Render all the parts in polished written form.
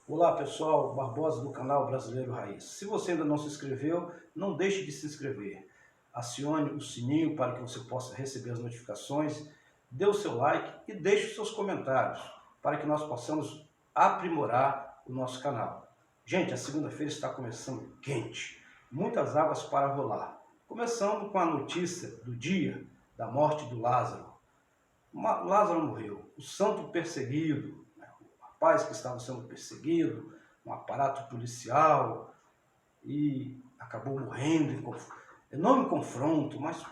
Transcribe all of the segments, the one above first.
Olá pessoal, Barbosa do canal Brasileiro Raiz. Se você ainda não se inscreveu, não deixe de se inscrever. Acione o sininho para que você possa receber as notificações, dê o seu like e deixe os seus comentários para que nós possamos aprimorar o nosso canal. Gente, a segunda-feira está começando quente, muitas águas para rolar. Começando com a notícia do dia da morte do Lázaro. Lázaro morreu, o santo perseguido, rapaz que estava sendo perseguido, um aparato policial, e acabou morrendo não em confronto, mas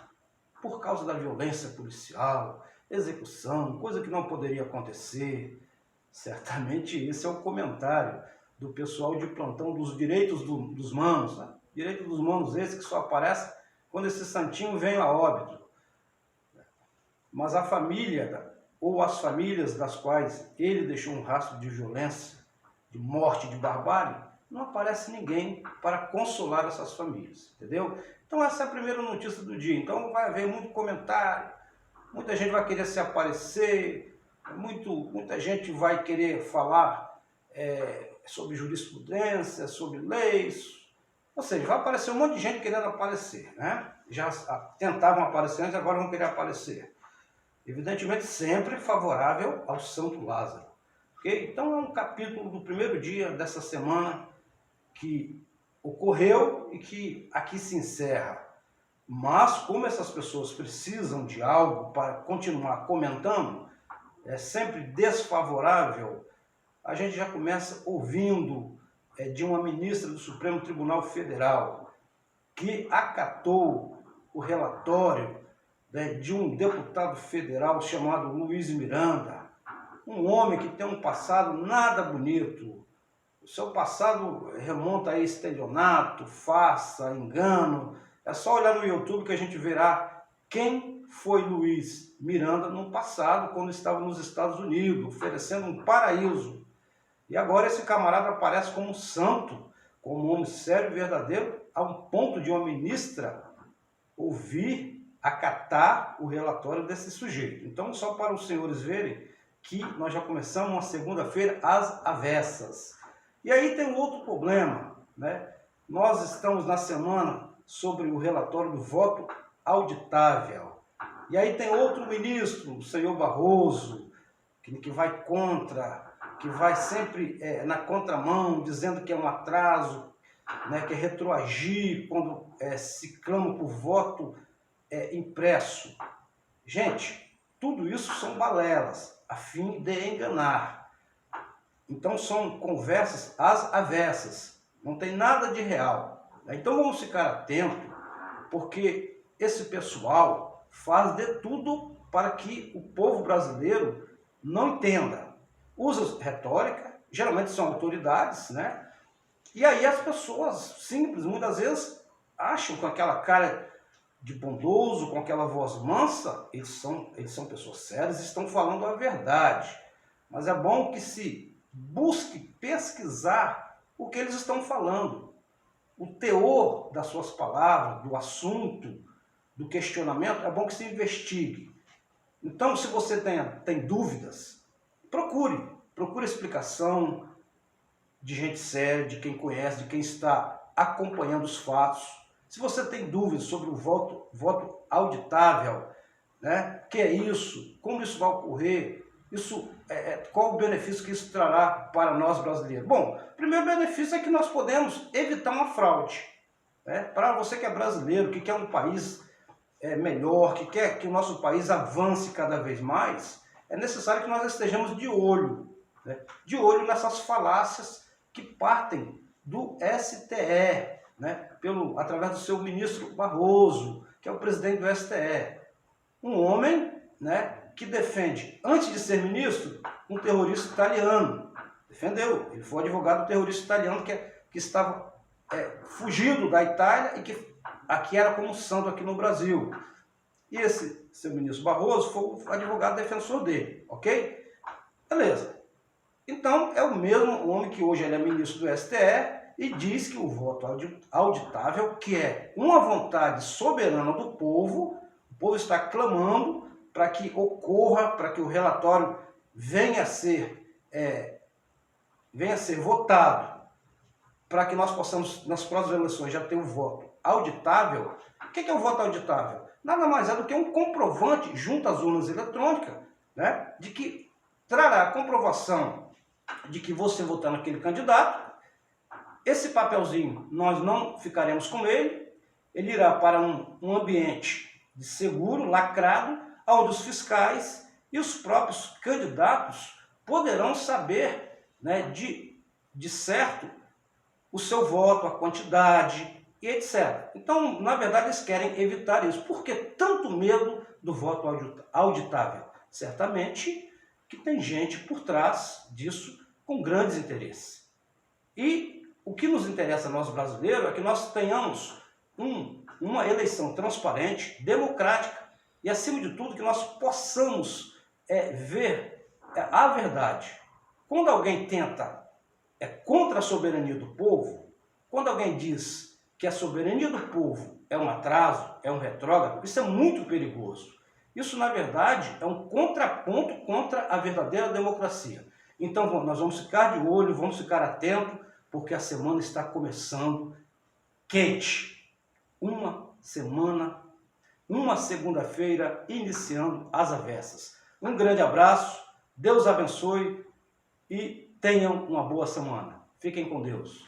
por causa da violência policial, execução, coisa que não poderia acontecer. Certamente esse é o comentário do pessoal de plantão dos direitos dos manos, né? Direito dos manos esse que só aparece quando esse santinho vem a óbito. Mas a família, ou as famílias das quais ele deixou um rastro de violência, de morte, de barbárie, não aparece ninguém para consolar essas famílias, entendeu? Então essa é a primeira notícia do dia. Então vai haver muito comentário, muita gente vai querer se aparecer, muita gente vai querer falar sobre jurisprudência, sobre leis, ou seja, vai aparecer um monte de gente querendo aparecer, né? Já tentavam aparecer antes, agora vão querer aparecer. Evidentemente sempre favorável ao Santo Lázaro. Okay? Então é um capítulo do primeiro dia dessa semana que ocorreu e que aqui se encerra. Mas como essas pessoas precisam de algo para continuar comentando, é sempre desfavorável, a gente já começa ouvindo de uma ministra do Supremo Tribunal Federal que acatou o relatório de um deputado federal chamado Luiz Miranda, um homem que tem um passado nada bonito. O seu passado remonta a estelionato, farsa, engano. É só olhar no YouTube que a gente verá quem foi Luiz Miranda no passado, quando estava nos Estados Unidos, oferecendo um paraíso. E agora esse camarada aparece como um santo, como um homem sério e verdadeiro, a um ponto de uma ministra ouvir, acatar o relatório desse sujeito. Então, só para os senhores verem que nós já começamos uma segunda-feira às avessas. E aí tem um outro problema, né? Nós estamos na semana sobre o relatório do voto auditável. E aí tem outro ministro, o senhor Barroso, que vai contra, que vai sempre na contramão, dizendo que é um atraso, né, que é retroagir quando se clama por voto impresso. Gente, tudo isso são balelas, a fim de enganar. Então são conversas às avessas, não tem nada de real. Então vamos ficar atentos, porque esse pessoal faz de tudo para que o povo brasileiro não entenda. Usa retórica, geralmente são autoridades, né? E aí as pessoas simples, muitas vezes, acham com aquela cara de bondoso, com aquela voz mansa, eles são pessoas sérias e estão falando a verdade. Mas é bom que se busque pesquisar o que eles estão falando. O teor das suas palavras, do assunto, do questionamento, é bom que se investigue. Então, se você tem dúvidas, procure explicação de gente séria, de quem conhece, de quem está acompanhando os fatos. Se você tem dúvidas sobre o voto auditável, né? Que é isso? Como isso vai ocorrer? Qual o benefício que isso trará para nós brasileiros? Bom, o primeiro benefício é que nós podemos evitar uma fraude. Né? Para você que é brasileiro, que quer um país melhor, que quer que o nosso país avance cada vez mais, é necessário que nós estejamos de olho, né? De olho nessas falácias que partem do STE, né? Através do seu ministro Barroso, que é o presidente do STE. Um homem, né, que defende, antes de ser ministro, um terrorista italiano. Defendeu, ele foi advogado do terrorista italiano que estava fugido da Itália e que aqui era como santo aqui no Brasil. E esse seu ministro Barroso foi o advogado defensor dele, ok? Beleza. Então, é o mesmo homem que hoje ele é ministro do STE e diz que o voto auditável, que é uma vontade soberana do povo, o povo está clamando para que ocorra, para que o relatório venha a ser venha a ser votado, para que nós possamos, nas próximas eleições, já ter um voto auditável. O que é o voto auditável? Nada mais é do que um comprovante junto às urnas eletrônicas, né, de que trará a comprovação de que você votou naquele candidato. Esse papelzinho, nós não ficaremos com ele, ele irá para um ambiente de seguro, lacrado, onde os fiscais e os próprios candidatos poderão saber, né, de certo o seu voto, a quantidade e etc. Então, na verdade, eles querem evitar isso. Por que tanto medo do voto auditável? Certamente que tem gente por trás disso com grandes interesses. E o que nos interessa a nós brasileiros é que nós tenhamos uma eleição transparente, democrática e, acima de tudo, que nós possamos ver a verdade. Quando alguém tenta contra a soberania do povo, quando alguém diz que a soberania do povo é um atraso, é um retrógrado, isso é muito perigoso. Isso, na verdade, é um contraponto contra a verdadeira democracia. Então, nós vamos ficar de olho, vamos ficar atentos, porque a semana está começando quente. Uma semana, uma segunda-feira, iniciando as avessas. Um grande abraço, Deus abençoe e tenham uma boa semana. Fiquem com Deus.